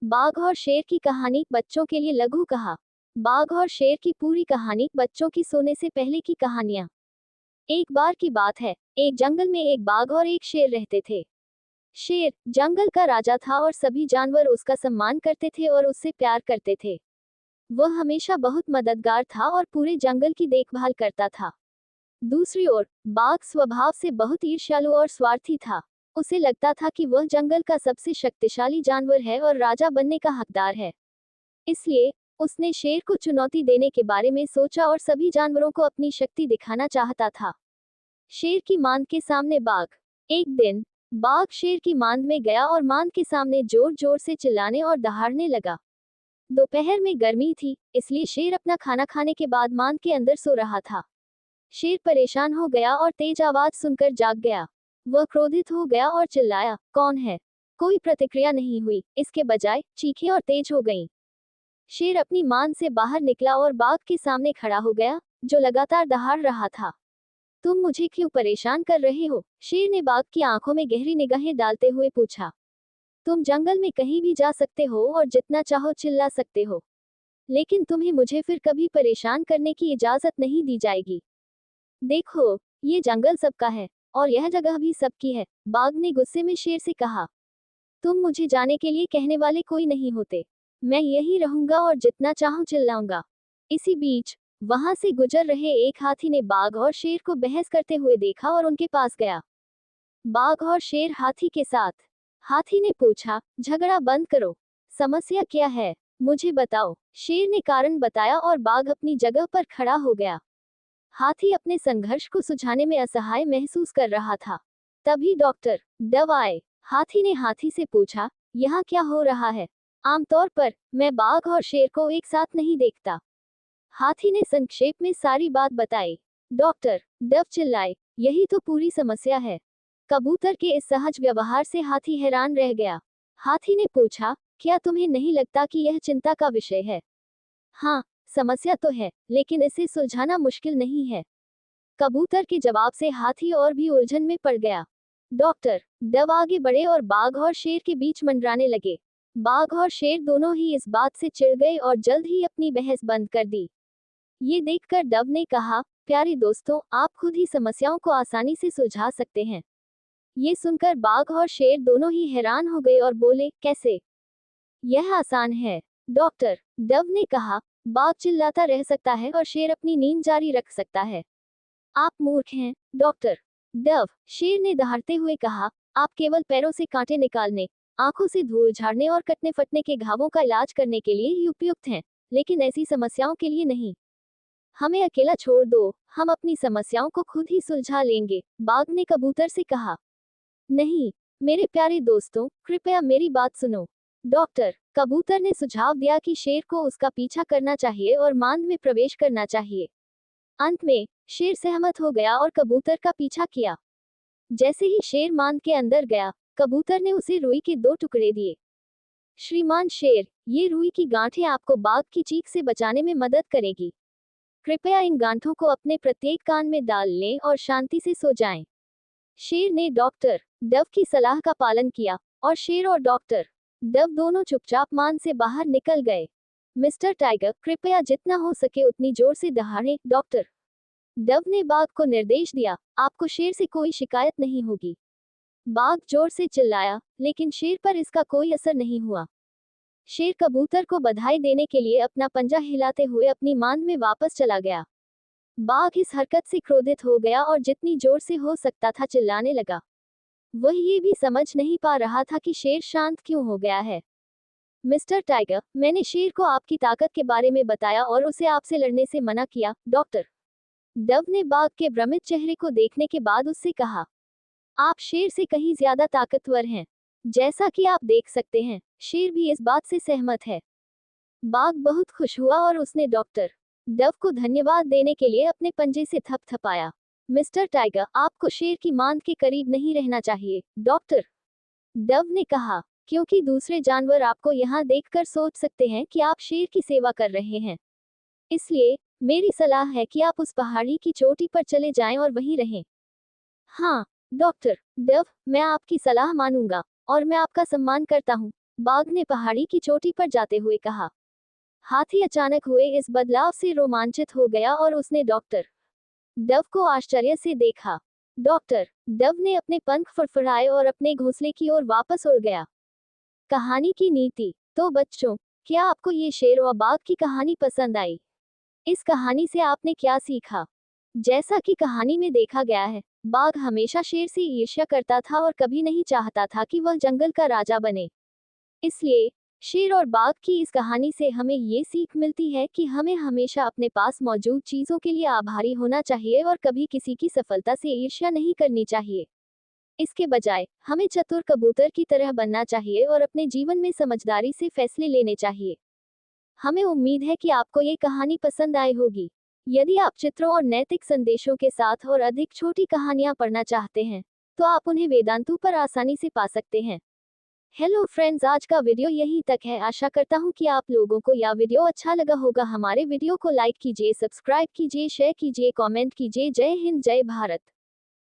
बाघ और शेर की कहानी बच्चों के लिए लघु कहा। बाघ और शेर की पूरी कहानी बच्चों की सोने से पहले की कहानियां। एक बार की बात है, एक जंगल में एक बाघ और एक शेर रहते थे। शेर जंगल का राजा था और सभी जानवर उसका सम्मान करते थे और उससे प्यार करते थे। वह हमेशा बहुत मददगार था और पूरे जंगल की देखभाल करता था। दूसरी ओर बाघ स्वभाव से बहुत ईर्ष्यालु और स्वार्थी था। उसे लगता था कि वह जंगल का सबसे शक्तिशाली जानवर है और राजा बनने का हकदार है। इसलिए उसने शेर को चुनौती देने के बारे में सोचा और सभी जानवरों को अपनी शक्ति दिखाना चाहता था। शेर की मांद के सामने बाघ। एक दिन बाघ शेर की मांद में गया और मांद के सामने जोर जोर से चिल्लाने और दहाड़ने लगा। दोपहर में गर्मी थी, इसलिए शेर अपना खाना खाने के बाद मांद के अंदर सो रहा था। शेर परेशान हो गया और तेज आवाज सुनकर जाग गया। वह क्रोधित हो गया और चिल्लाया, कौन है? कोई प्रतिक्रिया नहीं हुई, इसके बजाय चीखें और तेज हो गईं। शेर अपनी मांद से बाहर निकला और बाघ के सामने खड़ा हो गया, जो लगातार दहाड़ रहा था। तुम मुझे क्यों परेशान कर रहे हो? शेर ने बाघ की आंखों में गहरी निगाहें डालते हुए पूछा। तुम जंगल में कहीं भी जा सकते हो और जितना चाहो चिल्ला सकते हो, लेकिन तुम्हें मुझे फिर कभी परेशान करने की इजाजत नहीं दी जाएगी। देखो, ये जंगल सबका है और यह जगह भी सबकी है, बाघ ने गुस्से में शेर से कहा। तुम मुझे जाने के लिए कहने वाले कोई नहीं होते। मैं यहीं रहूंगा और जितना चाहूं चिल्लाऊंगा। इसी बीच वहां से गुजर रहे एक हाथी ने बाघ और शेर को बहस करते हुए देखा और उनके पास गया। बाघ और शेर हाथी के साथ। हाथी ने पूछा, झगड़ा बंद करो। समस्या क्या है? मुझे बताओ। शेर ने कारण बताया और बाघ अपनी जगह पर खड़ा हो गया। हाथी अपने संघर्ष को सुलझाने में असहाय महसूस कर रहा था। तभी डॉक्टर डव आए। हाथी ने हाथी से पूछा, यहाँ क्या हो रहा है? आमतौर पर मैं बाघ और शेर को एक साथ नहीं देखता। हाथी ने संक्षेप में सारी बात बताई। डॉक्टर डव चिल्लाए, यही तो पूरी समस्या है। कबूतर के इस सहज व्यवहार से हाथी हैरान रह गया। हाथी ने पूछा, क्या तुम्हें नहीं लगता कि यह चिंता का विषय है? हाँ, समस्या तो है, लेकिन इसे सुलझाना मुश्किल नहीं है। कबूतर के जवाब से हाथी और भी उलझन में पड़ गया। डॉक्टर डव आगे बढ़े और बाघ और शेर के बीच मंडराने लगे। बाघ और शेर दोनों ही इस बात से चिढ़ गए और जल्द ही अपनी बहस बंद कर दी। ये देखकर डव ने कहा, प्यारे दोस्तों, आप खुद ही समस्याओं को आसानी से सुलझा सकते हैं। ये सुनकर बाघ और शेर दोनों ही हैरान हो गए और बोले, कैसे? यह आसान है। डॉक्टर डव ने कहा, बाघ चिल्लाता रह सकता है और शेर अपनी नींद जारी रख सकता है। आप मूर्ख हैं। डॉक्टर डव, शेर ने दहाड़ते हुए कहा, आप केवल पैरों से कांटे निकालने, आंखों से धूल झाड़ने और कटने फटने के घावों का इलाज करने के लिए ही उपयुक्त हैं, लेकिन ऐसी समस्याओं के लिए नहीं। हमें अकेला छोड़ दो, हम अपनी समस्याओं को खुद ही सुलझा लेंगे, बाघ ने कबूतर से कहा। नहीं, मेरे प्यारे दोस्तों, कृपया मेरी बात सुनो। डॉक्टर कबूतर ने सुझाव दिया कि शेर को उसका पीछा करना चाहिए और मांद में प्रवेश करना चाहिए। अंत में शेर सहमत हो गया और कबूतर का पीछा किया। जैसे ही शेर मांद के अंदर गया, कबूतर ने उसे रुई के 2 टुकड़े दिए। श्रीमान शेर, ये रुई की गांठें आपको बाघ की चीख से बचाने में मदद करेगी। कृपया इन गांठों को अपने प्रत्येक कान में डाल लें और शांति से सो जाएं। शेर ने डॉक्टर डव की सलाह का पालन किया और शेर और डॉक्टर डव दोनों चुपचाप मांद से बाहर निकल गए। मिस्टर टाइगर, कृपया जितना हो सके उतनी जोर से दहाड़ें। डॉक्टर डव ने बाघ को निर्देश दिया, आपको शेर से कोई शिकायत नहीं होगी। बाघ जोर से चिल्लाया, लेकिन शेर पर इसका कोई असर नहीं हुआ। शेर कबूतर को बधाई देने के लिए अपना पंजा हिलाते हुए अपनी मांद में वापस चला गया। बाघ इस हरकत से क्रोधित हो गया और जितनी जोर से हो सकता था चिल्लाने लगा। वह ये भी समझ नहीं पा रहा था कि शेर शांत क्यों हो गया है। मिस्टर टाइगर, मैंने शेर को आपकी ताकत के बारे में बताया और उसे आपसे लड़ने से मना किया। डॉक्टर डव ने बाघ के भ्रमित चेहरे को देखने के बाद उससे कहा, आप शेर से कहीं ज्यादा ताकतवर हैं। जैसा कि आप देख सकते हैं, शेर भी इस बात से सहमत है। बाघ बहुत खुश हुआ और उसने डॉक्टर डव को धन्यवाद देने के लिए अपने पंजे से थपथपाया। मिस्टर टाइगर, आपको शेर की मांद के करीब नहीं रहना चाहिए। डॉक्टर डव ने कहा, क्योंकि दूसरे जानवर आपको यहाँ देखकर सोच सकते हैं कि आप शेर की सेवा कर रहे हैं। इसलिए मेरी सलाह है कि आप उस पहाड़ी की चोटी पर चले जाएं और वहीं रहें। हाँ डॉक्टर डव, मैं आपकी सलाह मानूंगा और मैं आपका सम्मान करता हूँ, बाघ ने पहाड़ी की चोटी पर जाते हुए कहा। हाथी अचानक हुए इस बदलाव से रोमांचित हो गया और उसने डॉक्टर डव को आश्चर्य से देखा। डॉक्टर डव ने अपने पंख फड़फड़ाए और अपने घोंसले की ओर वापस उड़ गया। कहानी की नीति। तो बच्चों, क्या आपको ये शेर और बाघ की कहानी पसंद आई? इस कहानी से आपने क्या सीखा? जैसा कि कहानी में देखा गया है, बाघ हमेशा शेर से ईर्ष्या करता था और कभी नहीं चाहता था कि वह जंगल का राजा बने। इसलिए शेर और बाघ की इस कहानी से हमें ये सीख मिलती है कि हमें हमेशा अपने पास मौजूद चीजों के लिए आभारी होना चाहिए और कभी किसी की सफलता से ईर्ष्या नहीं करनी चाहिए। इसके बजाय हमें चतुर कबूतर की तरह बनना चाहिए और अपने जीवन में समझदारी से फैसले लेने चाहिए। हमें उम्मीद है कि आपको ये कहानी पसंद आई होगी। यदि आप चित्रों और नैतिक संदेशों के साथ और अधिक छोटी कहानियां पढ़ना चाहते हैं, तो आप उन्हें वेदांतु पर आसानी से पा सकते हैं। हेलो फ्रेंड्स, आज का वीडियो यहीं तक है। आशा करता हूँ कि आप लोगों को यह वीडियो अच्छा लगा होगा। हमारे वीडियो को लाइक कीजिए, सब्सक्राइब कीजिए, शेयर कीजिए, कमेंट कीजिए। जय हिंद, जय भारत।